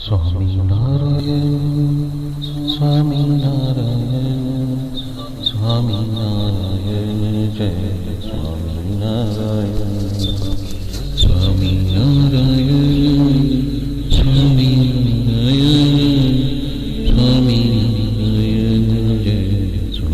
સ્વામિનારાયણ સ્વામિનારાયણ સ્વામિનારાયણ જય સ્વામિનારાયણ સ્વામિનારાયણ સ્વામિનારાયણ સ્વામિનારાયણ જય સ્વામિનારાયણ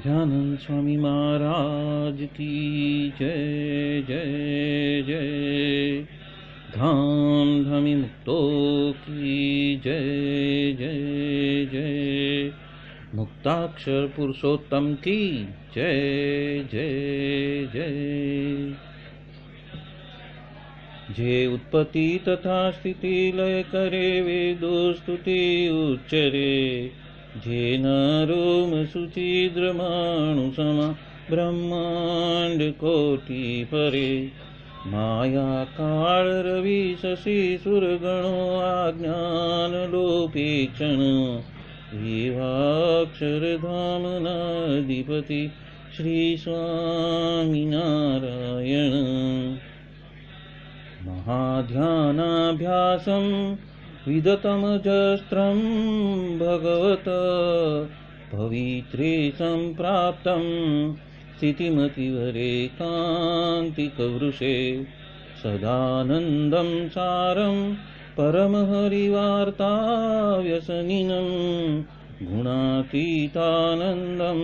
સહજાનંદ સ્વામી મહારાજ કી જય જય જય ધામ ધામી મુક્તો કી જય જય જય મુક્તાક્ષર પુરુષોત્તમ કી જય જય જય જે ઉત્પત્તિ તથા સ્થિતિ લય કરે વેદો સ્તુતિ ઉચ્ચરે જે નરોમ સુચિદ્રમાણુ સમા બ્રહ્માંડ કોટી પરે માયા કાળ રવિ શશી સુરગણો આજ્ઞાન લોપી ક્ષણ એવાક્ષરધામના અધિપતિ શ્રી સ્વામિનારાયણ મહાધ્યાનાભ્યાસમ વિદતમજસ્ત્રમ ભગવત પવિત્રે સંપ્રાપ્તમ સ્થિતિમતિવરેકાંતિકવૃષે સદાનંદમ સારમ પરમહરિવાર્તાવ્યસનિનમ ગુણાતીતાનંદમ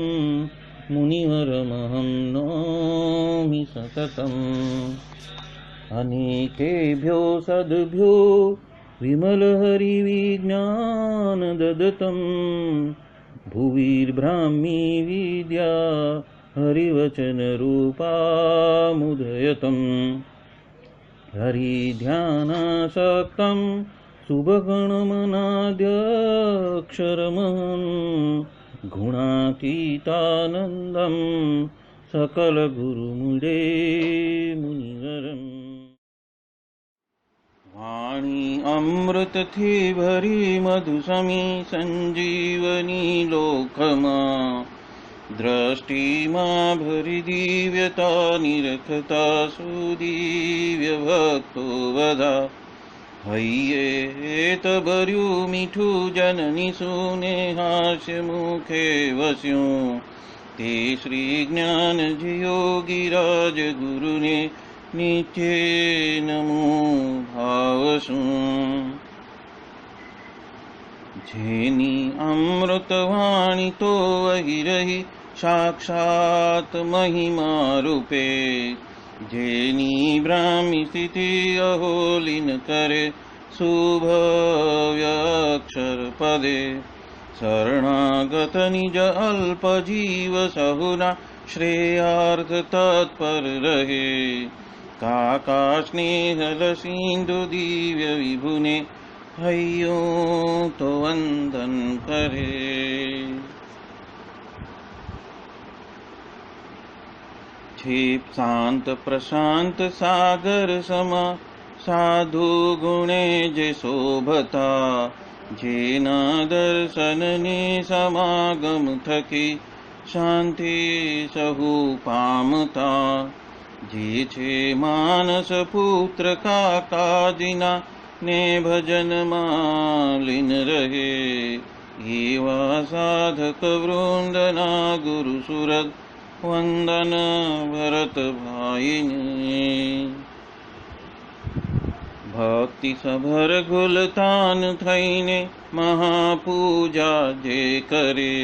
મુનિવરમહં નોમિ સતતમ અનેકેભ્યો સદ્ભ્યો વિમલહરિવિજ્ઞાન દદતમ ભુવિર્બ્રાહ્મી વિદ્યા હરિવચનરૂપામુદયતમ હરિધ્યાનાસક્તમ શુભગણમનાદ્યક્ષરમહં ગુણાતીતાનંદમ સકલગુરુમુડે મુનિવરમ વાણી અમૃતથી ભરી મધુસમી સંજીવની લોકમાં દ્રષ્ટિમાં ભરી દિવ્યતા નિરખતા સુદિવ્ય ભક્તો બધા હૈયે ભર્યું મીઠું જનની સુને હાસ્ય મુખે વસ્યું તે શ્રી જ્ઞાનજી યોગીરાજ ગુરુને નિત્યે નમો ભાવસું જેની અમૃતવાણી તો વહી રહી સાક્ષાત મહિમા રૂપે જેની બ્રાહ્મી સ્થિતિ અહોલીન કરે શુભવ્યક્ષર પદે શરણાગત નિજ અલ્પ જીવ સહુના શ્રેયાર્થ તત્પર રહે કાકા સ્નેહલ સિંધુ દિવ્ય વિભુને હૈયો તો વંદન કરે क्षिप शांत प्रशांत सागर समा साधु गुणे जे शोभता जेना दर्शननी समागम थकी शांति सहु पामता जे छे मानस पुत्र का काजिना ने भजन मालिन रहे एवा साधक वृंदना गुरु सुरत वंदन भरत भाईने भक्ति सभर गुलतान थईने महापूजा जे करे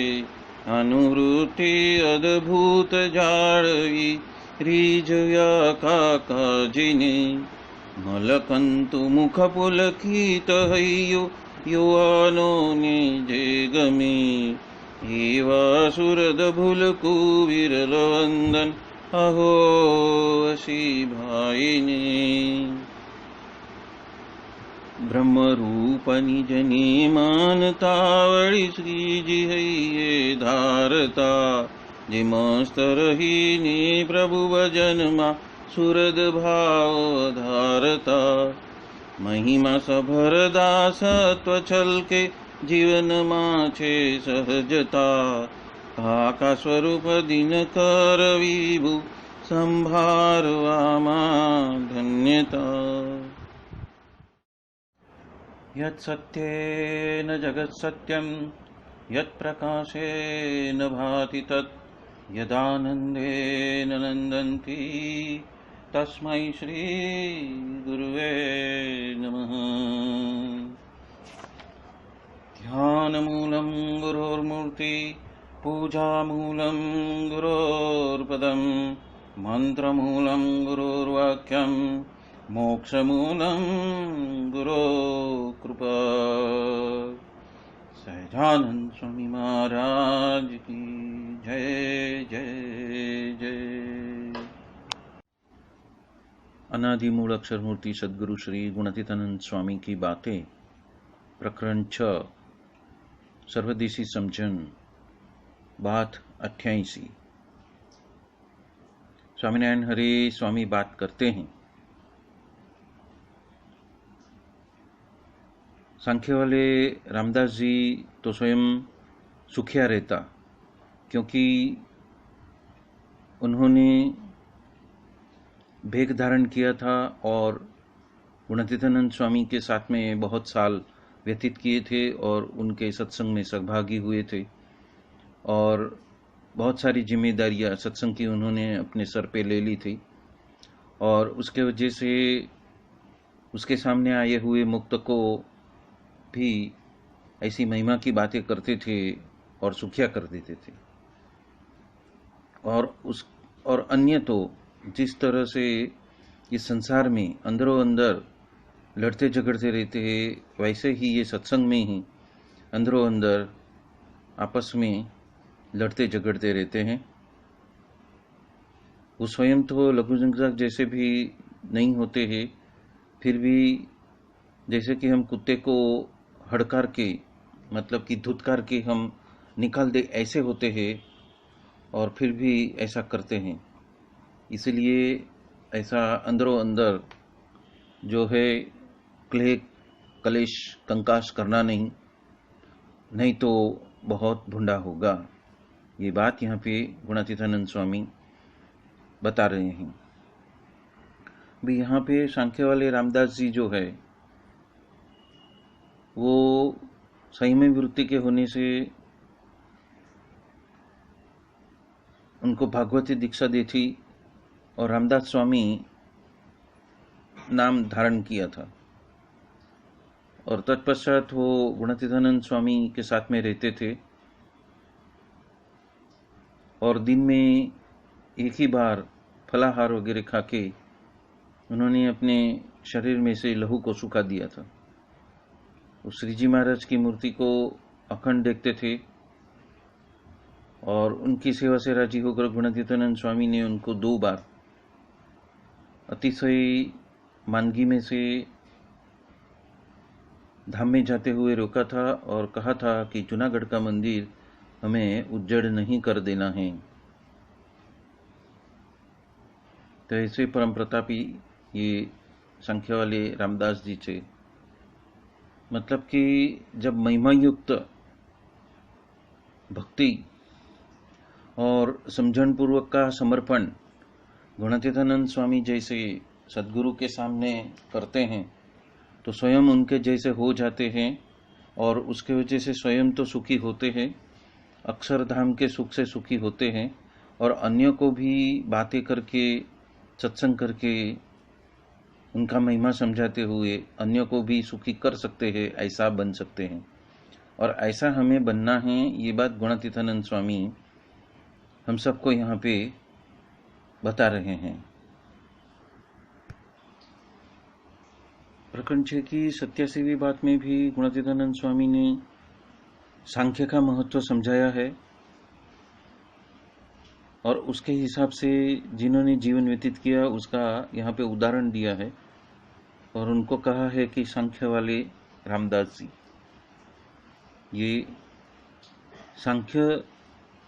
अनुवृत्ति अद्भुत जाळवी रीजया काकाजिने मलकंतु मुख पुलकित हय्यो युवानो ने जे गमे एवा सुरद भुलकु विरल वंदन अहो असी भाईने ब्रह्म रूप निजने मानतावळी श्रीजी हइये धारता जे मस्त रहीने प्रभु भजनमा सुरद भाव धारता महिमा सभर दासत्व छलके जीवन माछे सहजता काका स्वरूप दिन कर विभु संभारवामा धन्यता यत् सत्येन जगत् सत्यं यत् प्रकाशेन भाति तत् यदानन्देन नन्दन्ति तस्मै श्री गुरुवे नमः। ध्यानमूलं गुरोर्मूर्ति पूजामूलं गुरोर्पदं मन्त्रमूलं गुरोर्वाक्यं मोक्षमूलं गुरो कृपा। सहजानंद स्वामी महाराज की जय जय जय। अनादि मूल अक्षर मूर्ति सद्गुरु श्री गुणातीतानंद स्वामी की बातें प्रकरण 6 सर्वदेशी समझन बात 88। स्वामीनारायण हरे स्वामी बात करते हैं। सांख्य वाले रामदास जी तो स्वयं सुखिया रहता, क्योंकि उन्होंने भेख धारण किया था और गुणातीतानंद स्वामी के साथ में बहुत साल व्यतीत किए थे और उनके सत्संग में सहभागी हुए थे और बहुत सारी जिम्मेदारियां सत्संग की उन्होंने अपने सर पे ले ली थी और उसके वजह से उसके सामने आए हुए मुक्त को भी ऐसी महिमा की बातें करते थे और सुखिया कर देते थे। और अन्य तो जिस तरह से इस संसार में अंदरों अंदर लड़ते झगड़ते रहते हैं, वैसे ही ये सत्संग में ही अंदरों अंदर आपस में लड़ते झगड़ते रहते हैं। वो स्वयं तो लघु संसार जैसे भी नहीं होते हैं, फिर भी जैसे कि हम कुत्ते को हड़कार के मतलब कि धुतकार के हम निकाल दे ऐसे होते हैं और फिर भी ऐसा करते हैं। इसलिए ऐसा अंदरों अंदर जो है कलेश कंकाश करना नहीं तो बहुत भुंडा होगा। ये बात यहाँ पे गुणातीतानंद स्वामी बता रहे हैं। भी यहाँ पे सांख्य वाले रामदास जी जो है वो संयमी वृत्ति के होने से उनको भागवती दीक्षा दी थी और रामदास स्वामी नाम धारण किया था और तत्पश्चात वो गुणातीतानंद स्वामी के साथ में रहते थे और दिन में एक ही बार फलाहार वगैरह खा के उन्होंने अपने शरीर में से लहू को सुखा दिया था। उस श्री जी महाराज की मूर्ति को अखंड देखते थे और उनकी सेवा से राजी होकर गुणातीतानंद स्वामी ने उनको 2 बार अतिशय मानगी में से धाम में जाते हुए रोका था और कहा था कि जूनागढ़ का मंदिर हमें उज्जड़ नहीं कर देना है। तो ऐसे परम प्रतापी ये सांख्य वाले रामदास जी थे। मतलब कि जब महिमा युक्त भक्ति और समझन पूर्वक का समर्पण गुणातीतानंद स्वामी जैसे सदगुरु के सामने करते हैं तो स्वयं उनके जैसे हो जाते हैं और उसके वजह से स्वयं तो सुखी होते हैं, अक्षरधाम के सुख से सुखी होते हैं और अन्यों को भी बातें करके सत्संग करके उनका महिमा समझाते हुए अन्यों को भी सुखी कर सकते हैं, ऐसा बन सकते हैं। और ऐसा हमें बनना है, ये बात गुणातीतानंद स्वामी हम सबको यहाँ पे बता रहे हैं। प्रकरण 6 की 87वीं बात में भी गुणातीतानंद स्वामी ने सांख्य का महत्व समझाया है और उसके हिसाब से जिन्होंने जीवन व्यतीत किया उसका यहाँ पे उदाहरण दिया है और उनको कहा है कि सांख्य वाले रामदास जी, ये सांख्य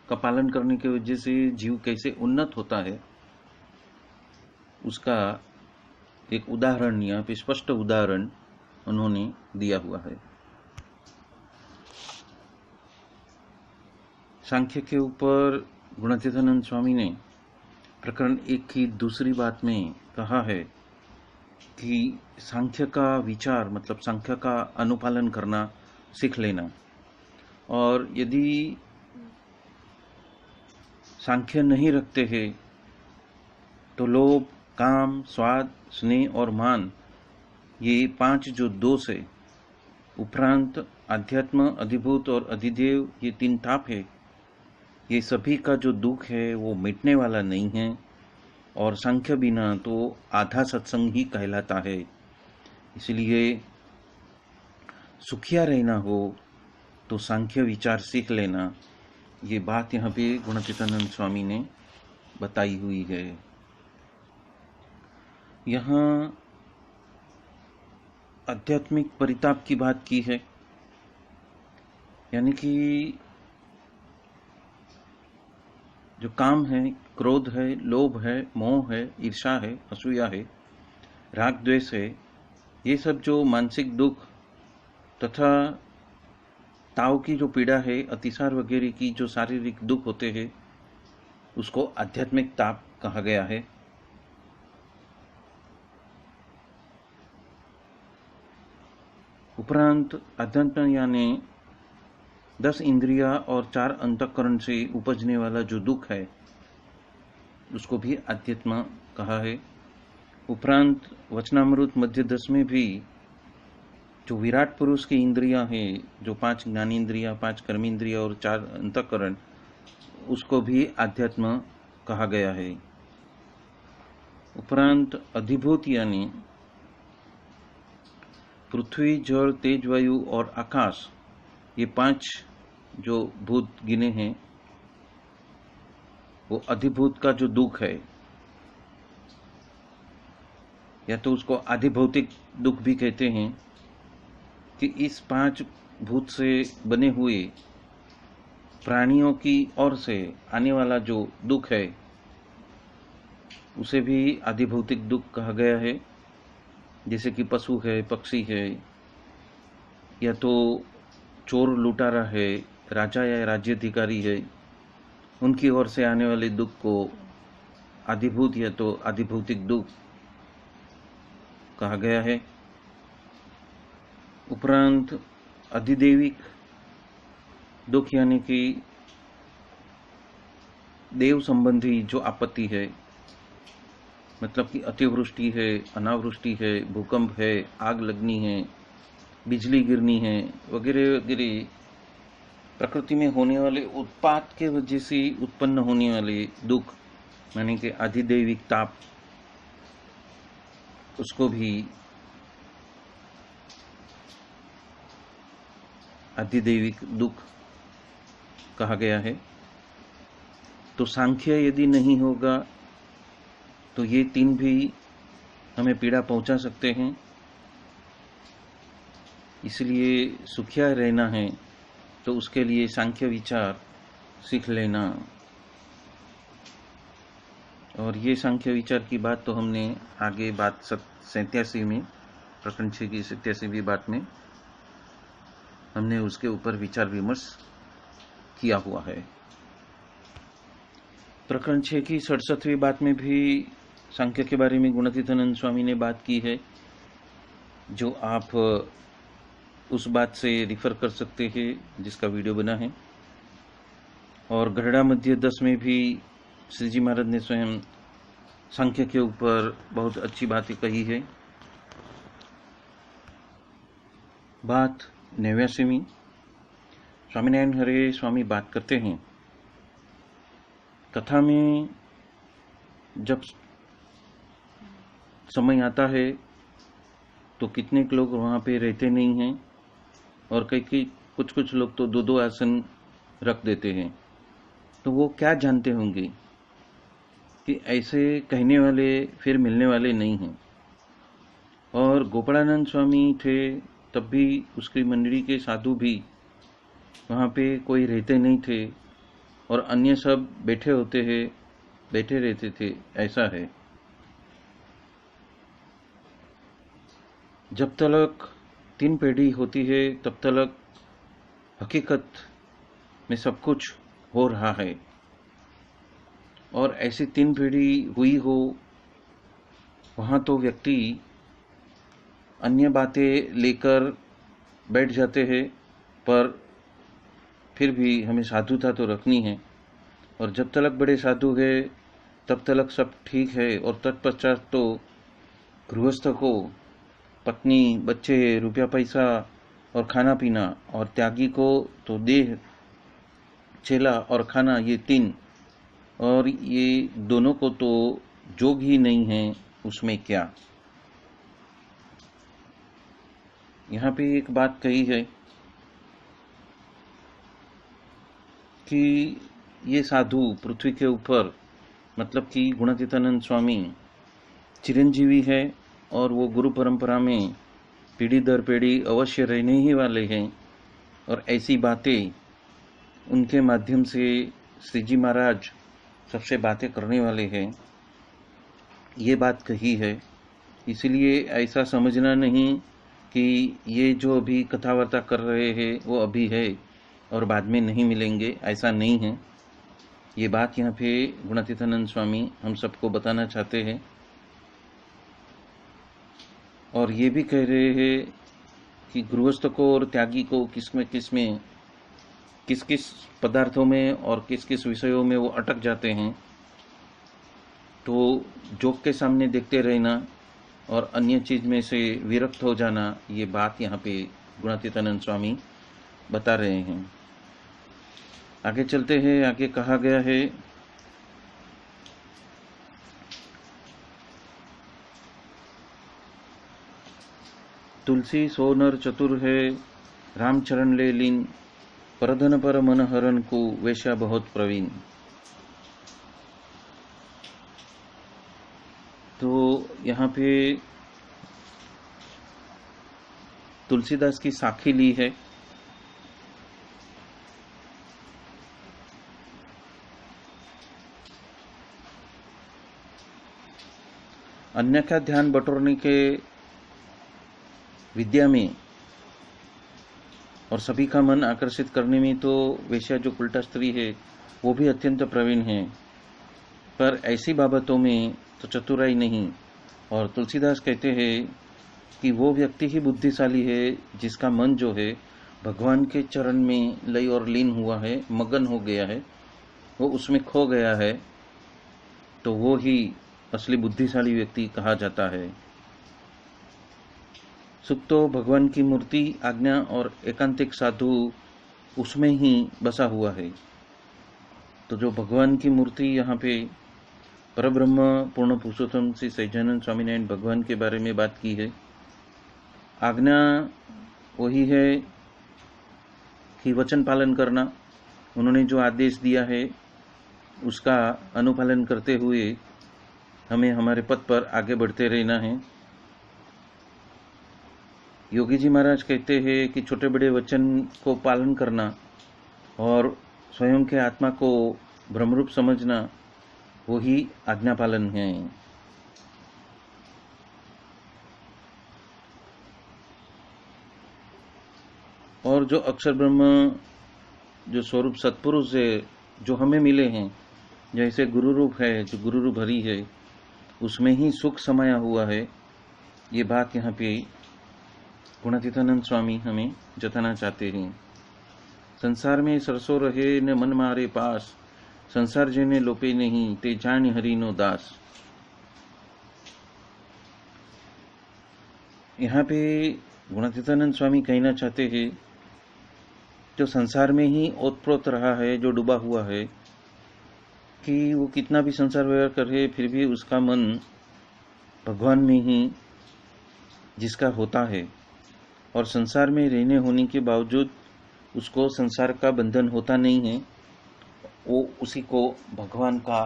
का पालन करने की वजह से जीव कैसे उन्नत होता है उसका एक उदाहरण, यहाँ पे स्पष्ट उदाहरण उन्होंने दिया हुआ है। सांख्य के ऊपर गुणातीतानंद स्वामी ने प्रकरण 1 की दूसरी बात में कहा है कि सांख्य का विचार मतलब सांख्य का अनुपालन करना सीख लेना, और यदि सांख्य नहीं रखते हैं तो लोभ, काम, स्वाद, स्नेह और मान, ये 5 जो दोष है, उपरांत अध्यात्म, अधिभूत और अधिदेव, ये 3 ताप है, ये सभी का जो दुख है वो मिटने वाला नहीं है और सांख्य बिना तो आधा सत्संग ही कहलाता है। इसलिए सुखिया रहना हो तो सांख्य विचार सीख लेना, ये बात यहाँ पे गुणातीतानंद स्वामी ने बताई हुई है। यहाँ आध्यात्मिक परिताप की बात की है, यानी कि जो काम है, क्रोध है, लोभ है, मोह है, ईर्षा है, असूया है, राग द्वेष है, ये सब जो मानसिक दुख तथा ताव की जो पीड़ा है, अतिसार वगैरह की जो शारीरिक दुख होते हैं, उसको आध्यात्मिक ताप कहा गया है। उपरांत अध्यात्म यानी 10 इंद्रिया और 4 अंतःकरण से उपजने वाला जो दुख है उसको भी अध्यात्म कहा है। उपरांत वचनामृत मध्य 10 में भी जो विराट पुरुष की इंद्रियां हैं, जो 5 ज्ञानेंद्रिया, 5 कर्मेंद्रिया और 4 अंतःकरण, उसको भी अध्यात्म कहा गया है। उपरांत अधिभूत यानी पृथ्वी, जल, तेज, वायु और आकाश, ये 5 जो भूत गिने हैं वो अधिभूत का जो दुख है, या तो उसको आधिभौतिक दुख भी कहते हैं, कि इस 5 भूत से बने हुए प्राणियों की ओर से आने वाला जो दुख है उसे भी आधिभौतिक दुख कहा गया है। जैसे कि पशु है, पक्षी है, या तो चोर लुटारा है, राजा या राज्याधिकारी है, उनकी ओर से आने वाले दुख को आधिभूत या तो आधिभौतिक दुख कहा गया है। उपरांत अधिदेविक दुख यानी कि देव संबंधी जो आपत्ति है, मतलब कि अतिवृष्टि है, अनावृष्टि है, भूकंप है, आग लगनी है, बिजली गिरनी है वगैरह वगैरह, प्रकृति में होने वाले उत्पात के वजह से उत्पन्न होने वाले दुख यानी कि अधिदैविक ताप, उसको भी अधिदैविक दुख कहा गया है। तो सांख्य यदि नहीं होगा तो ये 3 भी हमें पीड़ा पहुंचा सकते हैं। इसलिए सुखिया रहना है तो उसके लिए सांख्य विचार सीख लेना और ये सांख्य विचार की बात तो हमने आगे बात 87 में, प्रकरण 6 की 87वीं बात में हमने उसके ऊपर विचार विमर्श किया हुआ है। प्रकरण 6 की 67वीं बात में भी सांख्य के बारे में गुणातीतानंद स्वामी ने बात की है, जो आप उस बात से रिफर कर सकते हैं जिसका वीडियो बना है। और गढ़ड़ा मध्य 10 में भी श्री जी महाराज ने स्वयं सांख्य के ऊपर बहुत अच्छी बातें कही है। बात 89वीं, स्वामीनारायण हरे स्वामी बात करते हैं, कथा में जब समय आता है तो कितने लोग वहाँ पे रहते नहीं हैं, और कई कुछ लोग तो 2-2 आसन रख देते हैं। तो वो क्या जानते होंगे कि ऐसे कहने वाले फिर मिलने वाले नहीं हैं। और गोपालानंद स्वामी थे तब भी उसकी मंडली के साधु भी वहाँ पे कोई रहते नहीं थे, और अन्य सब बैठे रहते थे, ऐसा है। जब तक 3 पीढ़ी होती है तब तक हकीकत में सब कुछ हो रहा है, और ऐसी 3 पीढ़ी हुई हो वहाँ तो व्यक्ति अन्य बातें लेकर बैठ जाते हैं, पर फिर भी हमें साधुता तो रखनी है। और जब तक बड़े साधु है तब तक सब ठीक है, और तत्पश्चात तो गृहस्थ को पत्नी, बच्चे, रुपया पैसा और खाना पीना, और त्यागी को तो देह, चेला और खाना, ये 3, और ये दोनों को तो जोग ही नहीं है, उसमें क्या। यहाँ पे एक बात कही है कि ये साधु पृथ्वी के ऊपर, मतलब कि गुणातीतानंद स्वामी चिरंजीवी है, और वो गुरु परंपरा में पीढ़ी दर पीढ़ी अवश्य रहने ही वाले हैं। और ऐसी बातें उनके माध्यम से श्री जी महाराज सबसे बातें करने वाले हैं, ये बात कही है। इसलिए ऐसा समझना नहीं कि ये जो अभी कथा वार्ता कर रहे हैं वो अभी है और बाद में नहीं मिलेंगे, ऐसा नहीं है। ये बात यहाँ पे गुणातीतानंद स्वामी हम सबको बताना चाहते हैं, और ये भी कह रहे हैं कि गृहस्थ को और त्यागी को किस किस पदार्थों में और किस किस विषयों में वो अटक जाते हैं, तो जोग के सामने देखते रहना और अन्य चीज में से विरक्त हो जाना, ये बात यहाँ पे गुणातीतानंद स्वामी बता रहे हैं। आगे चलते हैं। आगे कहा गया है, तुलसी सोनर चतुर है, रामचरण ले लीन, परधन पर मन हरण को वेश्या बहुत प्रवीण। तो यहाँ पे तुलसीदास की साखी ली है। अन्य का ध्यान बटोरने के विद्या में और सभी का मन आकर्षित करने में तो वेश्या जो उल्टा स्त्री है वो भी अत्यंत प्रवीण है, पर ऐसी बाबतों में तो चतुराई नहीं। और तुलसीदास कहते हैं कि वो व्यक्ति ही बुद्धिशाली है जिसका मन जो है भगवान के चरण में लय और लीन हुआ है, मगन हो गया है, वो उसमें खो गया है, तो वो ही असली बुद्धिशाली व्यक्ति कहा जाता है। सुख तो भगवान की मूर्ति, आज्ञा और एकांतिक साधु उसमें ही बसा हुआ है। तो जो भगवान की मूर्ति यहाँ पे परब्रह्म पूर्ण पुरुषोत्तम श्री सच्चिदानंद स्वामीनारायण भगवान के बारे में बात की है। आज्ञा वही है कि वचन पालन करना, उन्होंने जो आदेश दिया है उसका अनुपालन करते हुए हमें हमारे पथ पर आगे बढ़ते रहना है। योगी जी महाराज कहते हैं कि छोटे बड़े वचन को पालन करना और स्वयं के आत्मा को ब्रह्मरूप समझना, वो ही आज्ञा पालन है। और जो अक्षर ब्रह्म, जो स्वरूप सत्पुरुष है, जो हमें मिले हैं, जैसे गुरु रूप है, जो गुरु रूप हरि है, उसमें ही सुख समाया हुआ है। ये बात यहाँ पे गुणातीतानंद स्वामी हमें जताना चाहते हैं। संसार में सरसों रहे न मन मारे पास, संसार जेने लोपे नहीं ते जान हरि नो दास। यहाँ पे गुणातीतानंद स्वामी कहना चाहते हैं, जो संसार में ही ओतप्रोत रहा है, जो डूबा हुआ है, कि वो कितना भी संसार व्यवहार करे फिर भी उसका मन भगवान में ही जिसका होता है, और संसार में रहने होने के बावजूद उसको संसार का बंधन होता नहीं है, वो उसी को भगवान का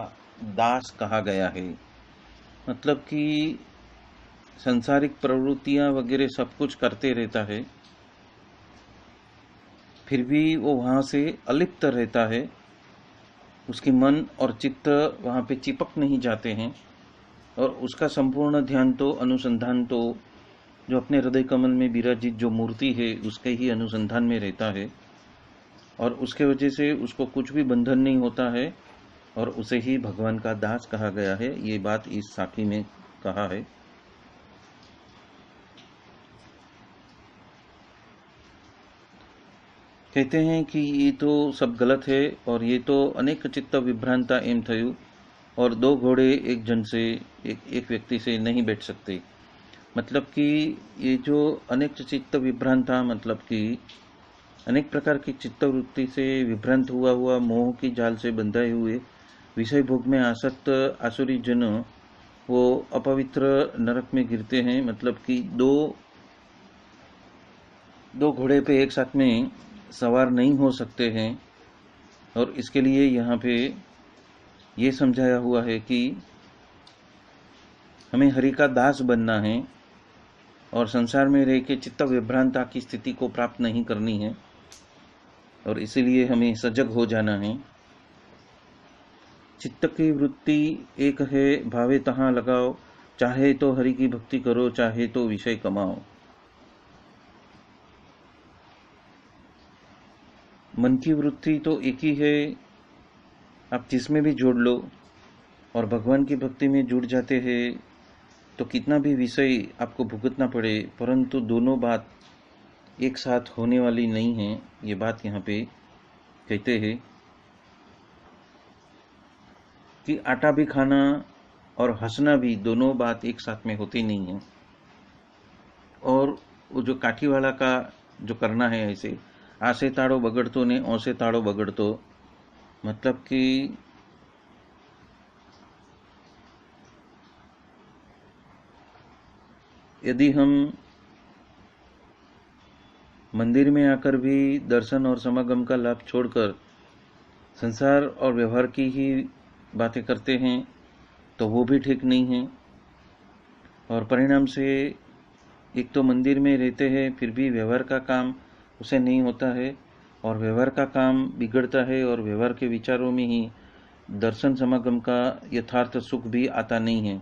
दास कहा गया है। मतलब कि सांसारिक प्रवृत्तियां वगैरह सब कुछ करते रहता है, फिर भी वो वहाँ से अलिप्त रहता है, उसकी मन और चित्त वहाँ पे चिपक नहीं जाते हैं, और उसका संपूर्ण ध्यान तो अनुसंधान तो जो अपने हृदय कमल में विराजित जो मूर्ति है उसके ही अनुसंधान में रहता है, और उसके वजह से उसको कुछ भी बंधन नहीं होता है, और उसे ही भगवान का दास कहा गया है। ये बात इस साखी में कहा है। कहते हैं कि ये तो सब गलत है, और ये तो अनेक चित्त विभ्रांता एम थयु, और दो घोड़े एक जन से एक व्यक्ति से नहीं बैठ सकते। मतलब कि ये जो अनेक चित्त विभ्रांता, मतलब कि अनेक प्रकार की चित्तवृत्ति से विभ्रांत हुआ हुआ मोह की जाल से बंधाए हुए विषय भोग में आसक्त आसुरी जन वो अपवित्र नरक में गिरते हैं। मतलब कि दो घोड़े पे एक साथ में सवार नहीं हो सकते हैं, और इसके लिए यहाँ पे ये समझाया हुआ है कि हमें हरि का दास बनना है, और संसार में रह के चित्त विभ्रांता की स्थिति को प्राप्त नहीं करनी है, और इसीलिए हमें सजग हो जाना है। चित्त की वृत्ति एक है, भावे तहाँ लगाओ, चाहे तो हरि की भक्ति करो, चाहे तो विषय कमाओ। मन की वृत्ति तो एक ही है, आप जिसमें भी जोड़ लो, और भगवान की भक्ति में जुड़ जाते हैं तो कितना भी विषय आपको भुगतना पड़े, परंतु दोनों बात एक साथ होने वाली नहीं है। ये बात यहाँ पे कहते हैं कि आटा भी खाना और हंसना भी दोनों बात एक साथ में होती नहीं है। और वो जो काठी वाला का जो करना है, ऐसे आसे ताड़ो बगड़तो ने औसे ताड़ो बगड़तो, मतलब कि यदि हम मंदिर में आकर भी दर्शन और समागम का लाभ छोड़कर संसार और व्यवहार की ही बातें करते हैं तो वो भी ठीक नहीं है। और परिणाम से एक तो मंदिर में रहते हैं फिर भी व्यवहार का काम उसे नहीं होता है, और व्यवहार का काम बिगड़ता है, और व्यवहार के विचारों में ही दर्शन समागम का यथार्थ सुख भी आता नहीं है।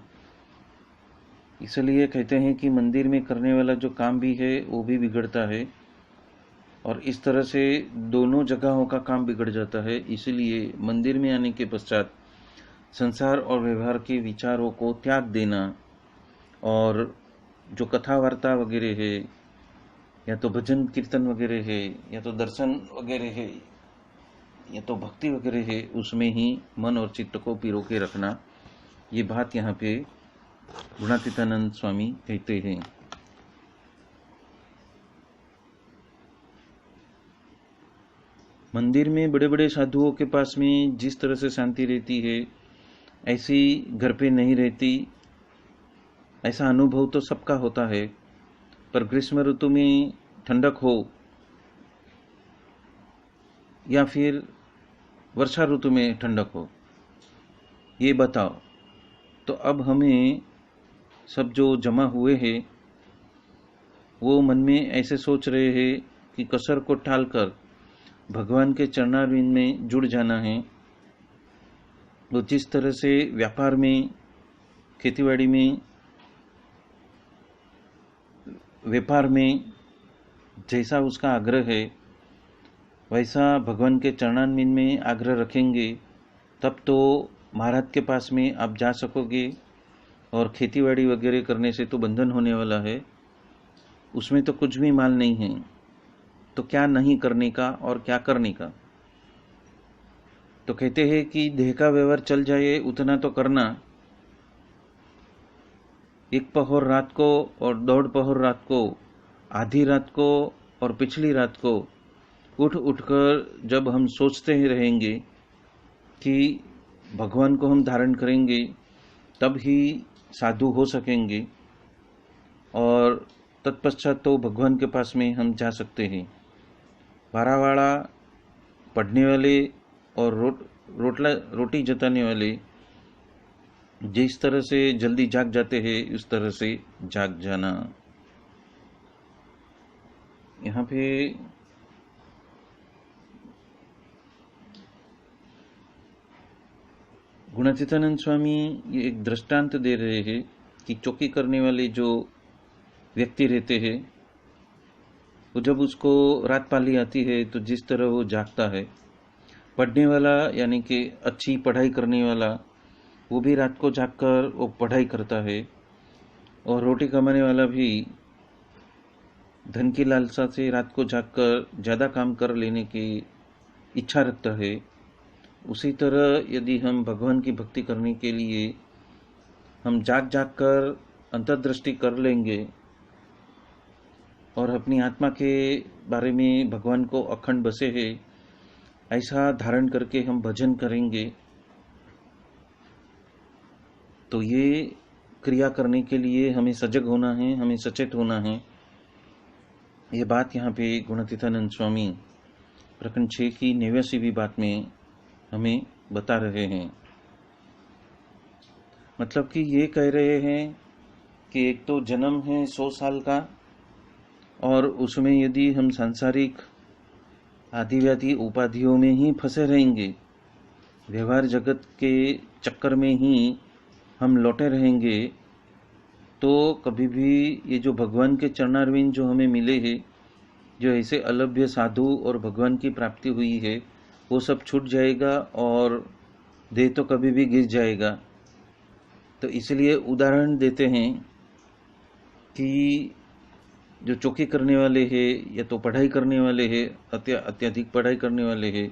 इसलिए कहते हैं कि मंदिर में करने वाला जो काम भी है वो भी बिगड़ता है, और इस तरह से दोनों जगहों का काम बिगड़ जाता है। इसलिए मंदिर में आने के पश्चात संसार और व्यवहार के विचारों को त्याग देना, और जो कथा वार्ता वगैरह है, या तो भजन कीर्तन वगैरह है, या तो दर्शन वगैरह है, या तो भक्ति वगैरह है, उसमें ही मन और चित्त को पिरो के रखना। ये बात यहाँ पे गुणातीतानंद स्वामी कहते हैं। मंदिर में बड़े बड़े साधुओं के पास में जिस तरह से शांति रहती है, ऐसी घर पे नहीं रहती। ऐसा अनुभव तो सबका होता है, पर ग्रीष्म ऋतु में ठंडक हो या फिर वर्षा ऋतु में ठंडक हो, ये बताओ। तो अब हमें सब जो जमा हुए हैं वो मन में ऐसे सोच रहे हैं कि कसर को टालकर भगवान के चरणारविंद में जुड़ जाना है, वो जिस तरह से व्यापार में, खेतीबाड़ी में, व्यापार में जैसा उसका आग्रह है, वैसा भगवान के चरणारविंद में आग्रह रखेंगे, तब तो महाराज के पास में आप जा सकोगे। और खेतीबाड़ी वगैरह करने से तो बंधन होने वाला है, उसमें तो कुछ भी माल नहीं है, तो क्या नहीं करने का और क्या करने का। तो कहते हैं कि देह का व्यवहार चल जाए उतना तो करना। एक पहर रात को और 1.5 पहर रात को, आधी रात को और पिछली रात को उठकर जब हम सोचते ही रहेंगे कि भगवान को हम धारण करेंगे, तब ही साधु हो सकेंगे और तत्पश्चात तो भगवान के पास में हम जा सकते हैं। बारावाड़ा पढ़ने वाले और रोटी जताने वाले जिस तरह से जल्दी जाग जाते हैं, उस तरह से जाग जाना। यहाँ पे गुणातीतानंद स्वामी ये एक दृष्टांत दे रहे हैं कि चौकी करने वाले जो व्यक्ति रहते हैं, वो जब उसको रात पाली आती है तो जिस तरह वो जागता है, पढ़ने वाला यानी कि अच्छी पढ़ाई करने वाला वो भी रात को जागकर वो पढ़ाई करता है, और रोटी कमाने वाला भी धन की लालसा से रात को जागकर ज़्यादा काम कर लेने की इच्छा रखता है। उसी तरह यदि हम भगवान की भक्ति करने के लिए हम जाग जाग कर अंतर्दृष्टि कर लेंगे और अपनी आत्मा के बारे में भगवान को अखंड बसे है ऐसा धारण करके हम भजन करेंगे, तो ये क्रिया करने के लिए हमें सजग होना है, हमें सचेत होना है। ये बात यहाँ पे गुणातीतानंद स्वामी प्रकरण 6 की 89वीं बात में हमें बता रहे हैं। मतलब कि ये कह रहे हैं कि एक तो जन्म है 100 साल का, और उसमें यदि हम सांसारिक आदिव्याधि उपाधियों में ही फंसे रहेंगे, व्यवहार जगत के चक्कर में ही हम लौटे रहेंगे, तो कभी भी ये जो भगवान के चरणारविंद जो हमें मिले हैं, जो ऐसे अलभ्य साधु और भगवान की प्राप्ति हुई है, वो सब छूट जाएगा और देह तो कभी भी गिर जाएगा। तो इसलिए उदाहरण देते हैं कि जो चौकी करने वाले हैं या तो पढ़ाई करने वाले हैं, अत्यधिक पढ़ाई करने वाले हैं,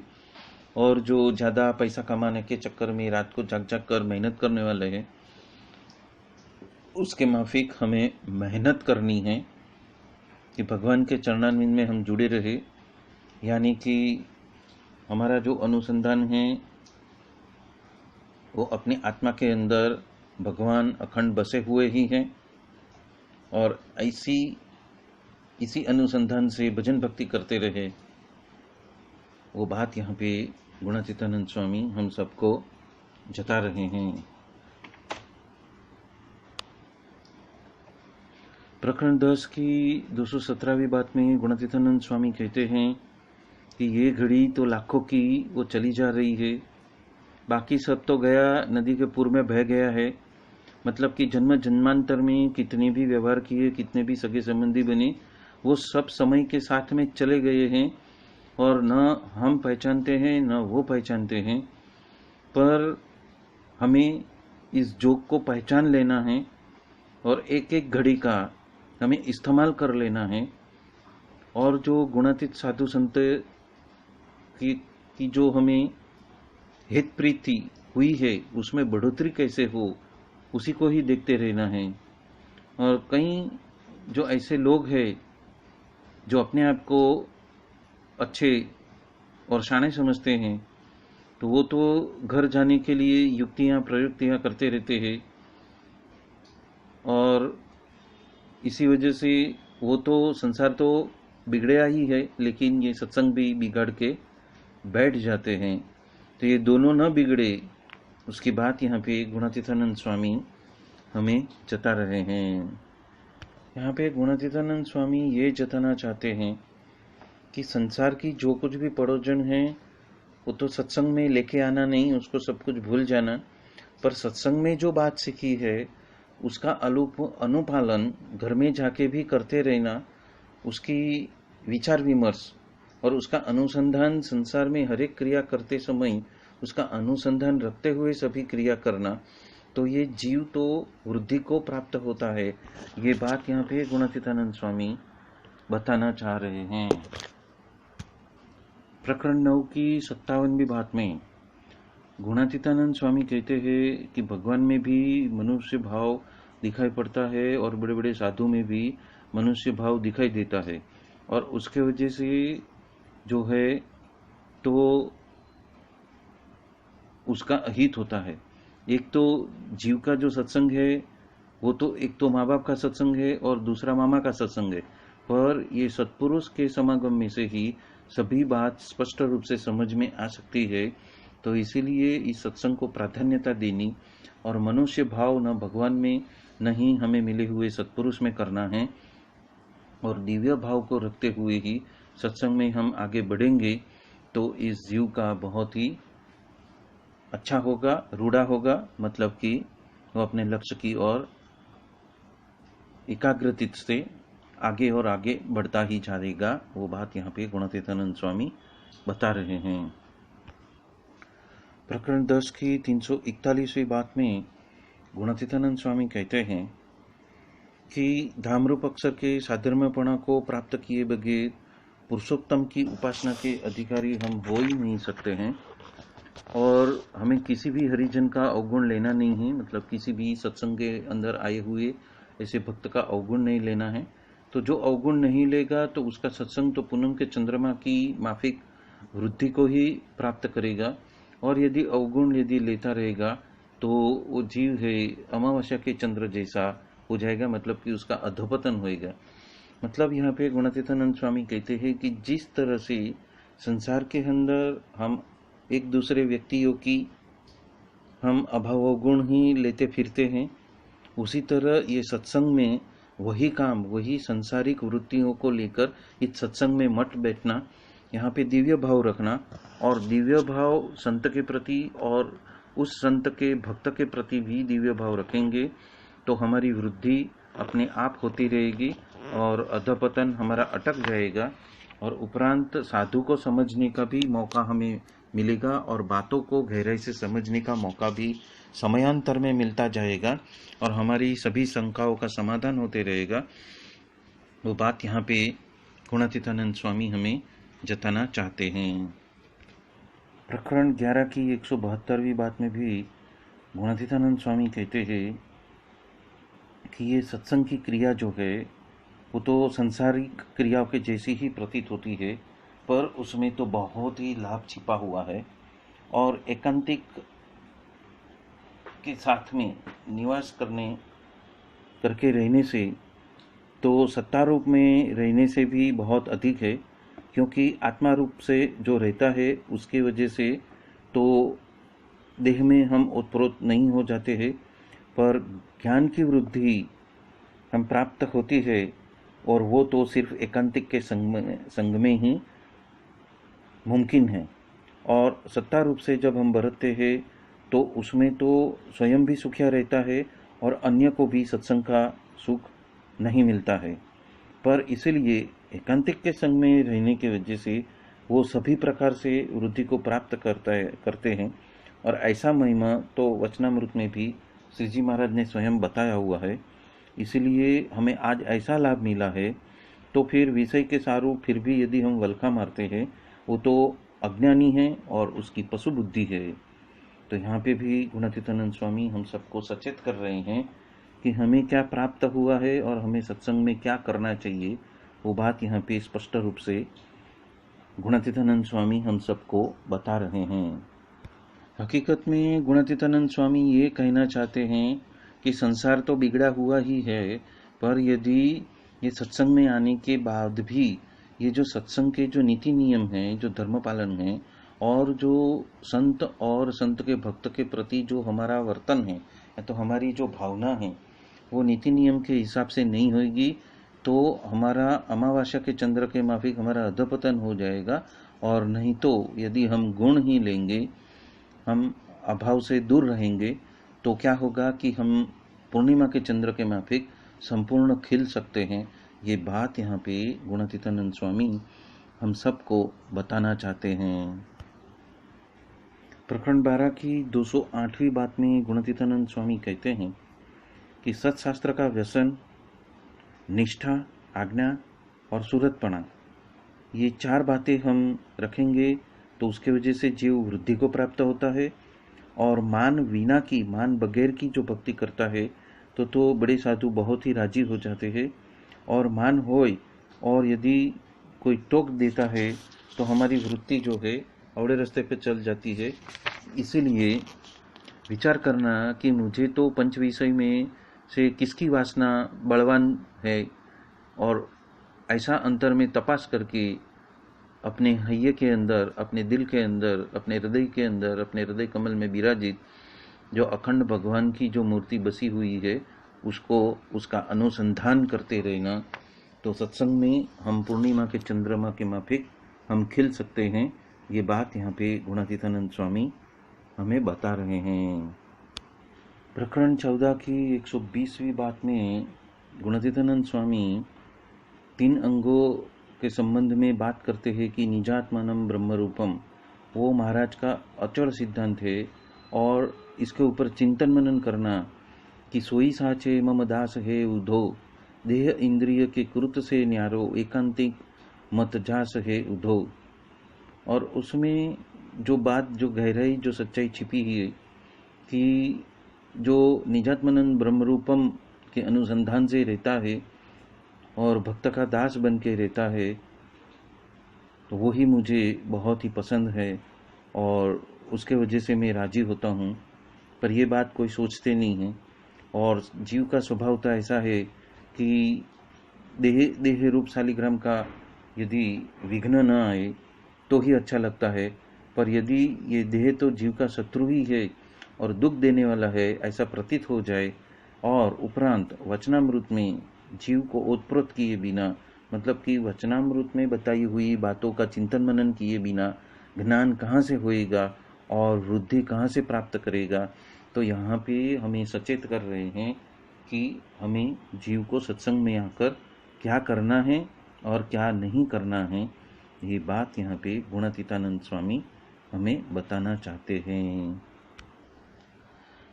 और जो ज़्यादा पैसा कमाने के चक्कर में रात को जाग जाग कर मेहनत करने वाले हैं, उसके माफिक हमें मेहनत करनी है कि भगवान के चरणारविंद में हम जुड़े रहे। यानी कि हमारा जो अनुसंधान है वो अपनी आत्मा के अंदर भगवान अखंड बसे हुए ही हैं, और इसी अनुसंधान से भजन भक्ति करते रहे। वो बात यहाँ पे गुणातीतानंद स्वामी हम सबको जता रहे हैं। प्रकरण 10 की 217वीं बात में गुणातीतानंद स्वामी कहते हैं कि ये घड़ी तो लाखों की वो चली जा रही है, बाकी सब तो गया नदी के पूर्व में बह गया है। मतलब कि जन्म जन्मांतर में कितने भी व्यवहार किए, कितने भी सगे संबंधी बने, वो सब समय के साथ में चले गए हैं, और न हम पहचानते हैं न वो पहचानते हैं। पर हमें इस जोग को पहचान लेना है और एक एक घड़ी का हमें इस्तेमाल कर लेना है। और जो गुणातीत साधु संत की जो हमें हित प्रीति हुई है, उसमें बढ़ोतरी कैसे हो, उसी को ही देखते रहना है। और कई जो ऐसे लोग हैं जो अपने आप को अच्छे और शाने समझते हैं, तो वो तो घर जाने के लिए युक्तियां प्रयुक्तियां करते रहते हैं, और इसी वजह से वो तो संसार तो बिगड़या ही है, लेकिन ये सत्संग भी बिगाड़ के बैठ जाते हैं। तो ये दोनों न बिगड़े, उसकी बात यहाँ पे गुणातीतानंद स्वामी हमें जता रहे हैं। यहाँ पे गुणातीतानंद स्वामी ये जताना चाहते हैं कि संसार की जो कुछ भी परोजन है वो तो सत्संग में लेके आना नहीं, उसको सब कुछ भूल जाना, पर सत्संग में जो बात सीखी है उसका अनुपालन घर में जाके भी करते रहना, उसकी विचार विमर्श और उसका अनुसंधान संसार में हर एक क्रिया करते समय उसका अनुसंधान रखते हुए सभी क्रिया करना, तो ये जीव तो वृद्धि को प्राप्त होता है। ये बात यहाँ पे गुणातीतानंद स्वामी बताना चाह रहे हैं। प्रकरण 9 की 57वीं बात में गुणातीतानंद स्वामी कहते हैं कि भगवान में भी मनुष्य भाव दिखाई पड़ता है और बड़े बड़े साधु में भी मनुष्य भाव दिखाई देता है, और उसके वजह से जो है तो उसका अहित होता है। एक तो जीव का जो सत्संग है वो तो एक तो माँ बाप का सत्संग है और दूसरा मामा का सत्संग है, पर ये सत्पुरुष के समागम में से ही सभी बात स्पष्ट रूप से समझ में आ सकती है। तो इसीलिए इस सत्संग को प्राधान्यता देनी और मनुष्य भाव न भगवान में नहीं हमें मिले हुए सत्पुरुष में करना है, और दिव्य भाव को रखते हुए ही सत्संग में हम आगे बढ़ेंगे तो इस जीव का बहुत ही अच्छा होगा, रूढ़ा होगा, मतलब कि वो अपने लक्ष्य की ओर एकाग्रचित से आगे और आगे बढ़ता ही जाएगा। वो बात यहाँ पे गुणातीतानंद स्वामी बता रहे हैं। प्रकरण 10 की 341वीं बात में गुणातीतानंद स्वामी कहते हैं कि धामरूप अक्षर के साधर्म्यपणा को प्राप्त किए बगैर पुरुषोत्तम की उपासना के अधिकारी हम हो ही नहीं सकते हैं, और हमें किसी भी हरिजन का अवगुण लेना नहीं है, मतलब किसी भी सत्संग के अंदर आए हुए ऐसे भक्त का अवगुण नहीं लेना है। तो जो अवगुण नहीं लेगा तो उसका सत्संग तो पूनम के चंद्रमा की माफिक वृद्धि को ही प्राप्त करेगा, और यदि अवगुण यदि लेता रहेगा तो वो जीव है अमावस्या के चंद्र जैसा हो जाएगा, मतलब कि उसका अधोपतन होएगा। मतलब यहाँ पे गुणातीतानंद स्वामी कहते हैं कि जिस तरह से संसार के अंदर हम एक दूसरे व्यक्तियों की हम अभाव गुण ही लेते फिरते हैं, उसी तरह ये सत्संग में वही काम, वही संसारिक वृत्तियों को लेकर इस सत्संग में मत बैठना, यहाँ पे दिव्य भाव रखना, और दिव्य भाव संत के प्रति और उस संत के भक्त के प्रति भी दिव्य भाव रखेंगे तो हमारी वृद्धि अपने आप होती रहेगी और अधपतन हमारा अटक जाएगा, और उपरांत साधु को समझने का भी मौका हमें मिलेगा और बातों को गहराई से समझने का मौका भी समयांतर में मिलता जाएगा, और हमारी सभी शंकाओं का समाधान होते रहेगा। वो बात यहाँ पे गुणातीतानंद स्वामी हमें जताना चाहते हैं। प्रकरण 11 की 172वीं बात में भी गुणातीतानंद स्वामी कहते हैं कि ये सत्संग की क्रिया जो है वो तो संसारिक क्रियाओं के जैसी ही प्रतीत होती है, पर उसमें तो बहुत ही लाभ छिपा हुआ है, और एकांतिक के साथ में निवास करके रहने से तो सत्ता रूप में रहने से भी बहुत अधिक है, क्योंकि आत्मा रूप से जो रहता है उसके वजह से तो देह में हम ओतप्रोत नहीं हो जाते हैं, पर ज्ञान की वृद्धि हम प्राप्त होती है, और वो तो सिर्फ एकांतिक के संग में ही मुमकिन है। और सत्ता रूप से जब हम बरतते हैं तो उसमें तो स्वयं भी सुखिया रहता है और अन्य को भी सत्संग का सुख नहीं मिलता है, पर इसलिए एकांतिक के संग में रहने की वजह से वो सभी प्रकार से वृद्धि को प्राप्त करते हैं, और ऐसा महिमा तो वचनामृत में भी श्री जी महाराज ने स्वयं बताया हुआ है। इसलिए हमें आज ऐसा लाभ मिला है, तो फिर विषय के सारू फिर भी यदि हम वल्खा मारते हैं वो तो अज्ञानी है और उसकी पशु बुद्धि है। तो यहाँ पे भी गुणातीतानंद स्वामी हम सबको सचेत कर रहे हैं कि हमें क्या प्राप्त हुआ है और हमें सत्संग में क्या करना चाहिए, वो बात यहाँ पे स्पष्ट रूप से गुणातीतानंद स्वामी हम सबको बता रहे हैं। हकीकत में गुणातीतानंद स्वामी ये कहना चाहते हैं कि संसार तो बिगड़ा हुआ ही है, पर यदि ये सत्संग में आने के बाद भी ये जो सत्संग के जो नीति नियम हैं, जो धर्म पालन है, और जो संत और संत के भक्त के प्रति जो हमारा वर्तन है या तो हमारी जो भावना है वो नीति नियम के हिसाब से नहीं होगी, तो हमारा अमावस्या के चंद्र के माफिक हमारा अधपतन हो जाएगा और नहीं तो यदि हम गुण ही लेंगे, हम अभाव से दूर रहेंगे, तो क्या होगा कि हम पूर्णिमा के चंद्र के माफिक संपूर्ण खिल सकते हैं। ये बात यहाँ पे गुणातीतानंद स्वामी हम सबको बताना चाहते हैं। प्रकरण 12 की 208वीं बात में गुणातीतानंद स्वामी कहते हैं कि सत्शास्त्र का व्यसन, निष्ठा, आज्ञा और सूरतपणा, ये 4 बातें हम रखेंगे तो उसके वजह से जीव वृद्धि को प्राप्त होता है। और मान विना की, मान बगैर की जो भक्ति करता है तो बड़े साधु बहुत ही राजी हो जाते हैं। और मान होय और यदि कोई टोक देता है तो हमारी वृत्ति जो है अवड़े रास्ते पे चल जाती है। इसीलिए विचार करना कि मुझे तो पंच विषय में से किसकी वासना बलवान है, और ऐसा अंतर में तपास करके अपने हृदय के अंदर, अपने दिल के अंदर, अपने हृदय के अंदर, अपने हृदय कमल में विराजित जो अखंड भगवान की जो मूर्ति बसी हुई है उसका अनुसंधान करते रहना, तो सत्संग में हम पूर्णिमा के चंद्रमा के माफिक हम खिल सकते हैं। ये बात यहाँ पे गुणातीतानंद स्वामी हमें बता रहे हैं। प्रकरण 14 की 120वीं बात में गुणातीतानंद स्वामी 3 अंगों के संबंध में बात करते हैं कि निजात्मानम ब्रह्म रूपम, वो महाराज का अचल सिद्धांत है। और इसके ऊपर चिंतन मनन करना कि सोई साचे मम दास है उधो, देह इंद्रिय के कृत से न्यारो, एकांतिक मत जास है उधो। और उसमें जो बात, जो गहराई, जो सच्चाई छिपी है कि जो निजात्मानंद ब्रह्म रूपम के अनुसंधान से रहता है और भक्त का दास बन के रहता है, तो वही मुझे बहुत ही पसंद है और उसके वजह से मैं राजी होता हूँ। पर यह बात कोई सोचते नहीं है। और जीव का स्वभाव तो ऐसा है कि देह रूप शालिग्राम का यदि विघ्न न आए तो ही अच्छा लगता है। पर यदि ये देह तो जीव का शत्रु ही है और दुख देने वाला है ऐसा प्रतीत हो जाए, और उपरांत वचनामृत में जीव को ओतप्रोत किए बिना, मतलब कि वचनामृत में बताई हुई बातों का चिंतन मनन किए बिना ज्ञान कहाँ से होएगा और वृद्धि कहाँ से प्राप्त करेगा। तो यहाँ पे हमें सचेत कर रहे हैं कि हमें जीव को सत्संग में आकर क्या करना है और क्या नहीं करना है। ये बात यहाँ पे गुणातीतानंद स्वामी हमें बताना चाहते हैं।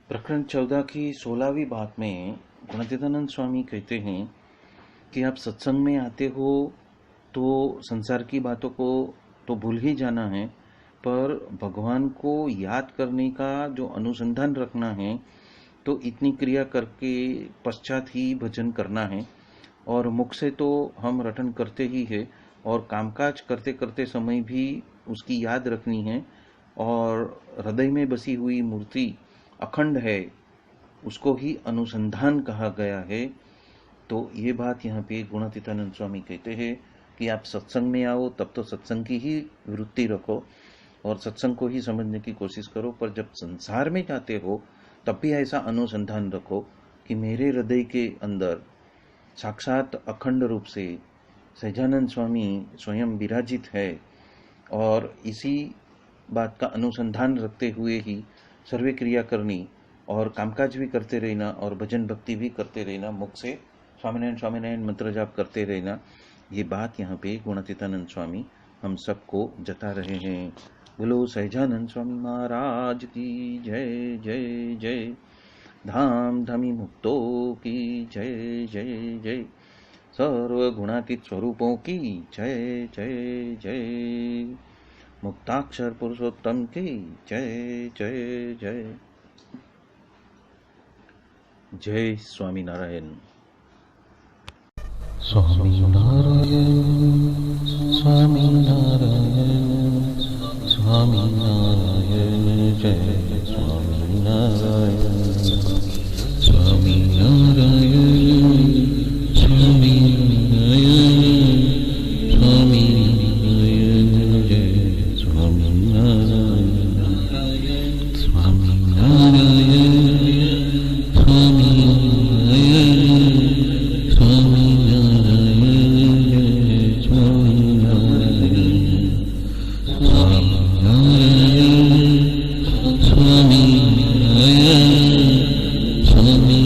प्रकरण 14 की 16वीं बात में गुणातीतानंद स्वामी कहते हैं कि आप सत्संग में आते हो तो संसार की बातों को तो भूल ही जाना है, पर भगवान को याद करने का जो अनुसंधान रखना है तो इतनी क्रिया करके पश्चात ही भजन करना है। और मुख से तो हम रटन करते ही है और कामकाज करते करते समय भी उसकी याद रखनी है। और हृदय में बसी हुई मूर्ति अखंड है, उसको ही अनुसंधान कहा गया है। तो ये बात यहाँ पे गुणातीतानंद स्वामी कहते हैं कि आप सत्संग में आओ तब तो सत्संग की ही वृत्ति रखो और सत्संग को ही समझने की कोशिश करो, पर जब संसार में जाते हो तब भी ऐसा अनुसंधान रखो कि मेरे हृदय के अंदर साक्षात अखंड रूप से सहजानंद स्वामी स्वयं विराजित है। और इसी बात का अनुसंधान रखते हुए ही सर्वे क्रिया करनी और कामकाज भी करते रहना और भजन भक्ति भी करते रहना, मुख से स्वामीनारायण स्वामीनारायण मंत्र जाप करते रहना। ये बात यहाँ पे गुणातीतानंद स्वामी हम सबको जता रहे हैं। बोलो सहजानंद स्वामी महाराज की जय जय जय। धाम धमी मुक्तों की जय जय जय। सर्व गुणातीत स्वरूपों की जय जय जय। मुक्ताक्षर पुरुषोत्तम की जय जय जय। जय स्वामी नारायण। स्वामी नारायण स्वामी नारायण स्वामी नारायण जय स्वामी नारायण स्वामी नारायण स्वामी नारायण स्वामी नारायण जय स्वामी नारायण स्वामी नारायण स्वामी नारायण स्वामी नारायण जय स्वामी नारायण स्वामी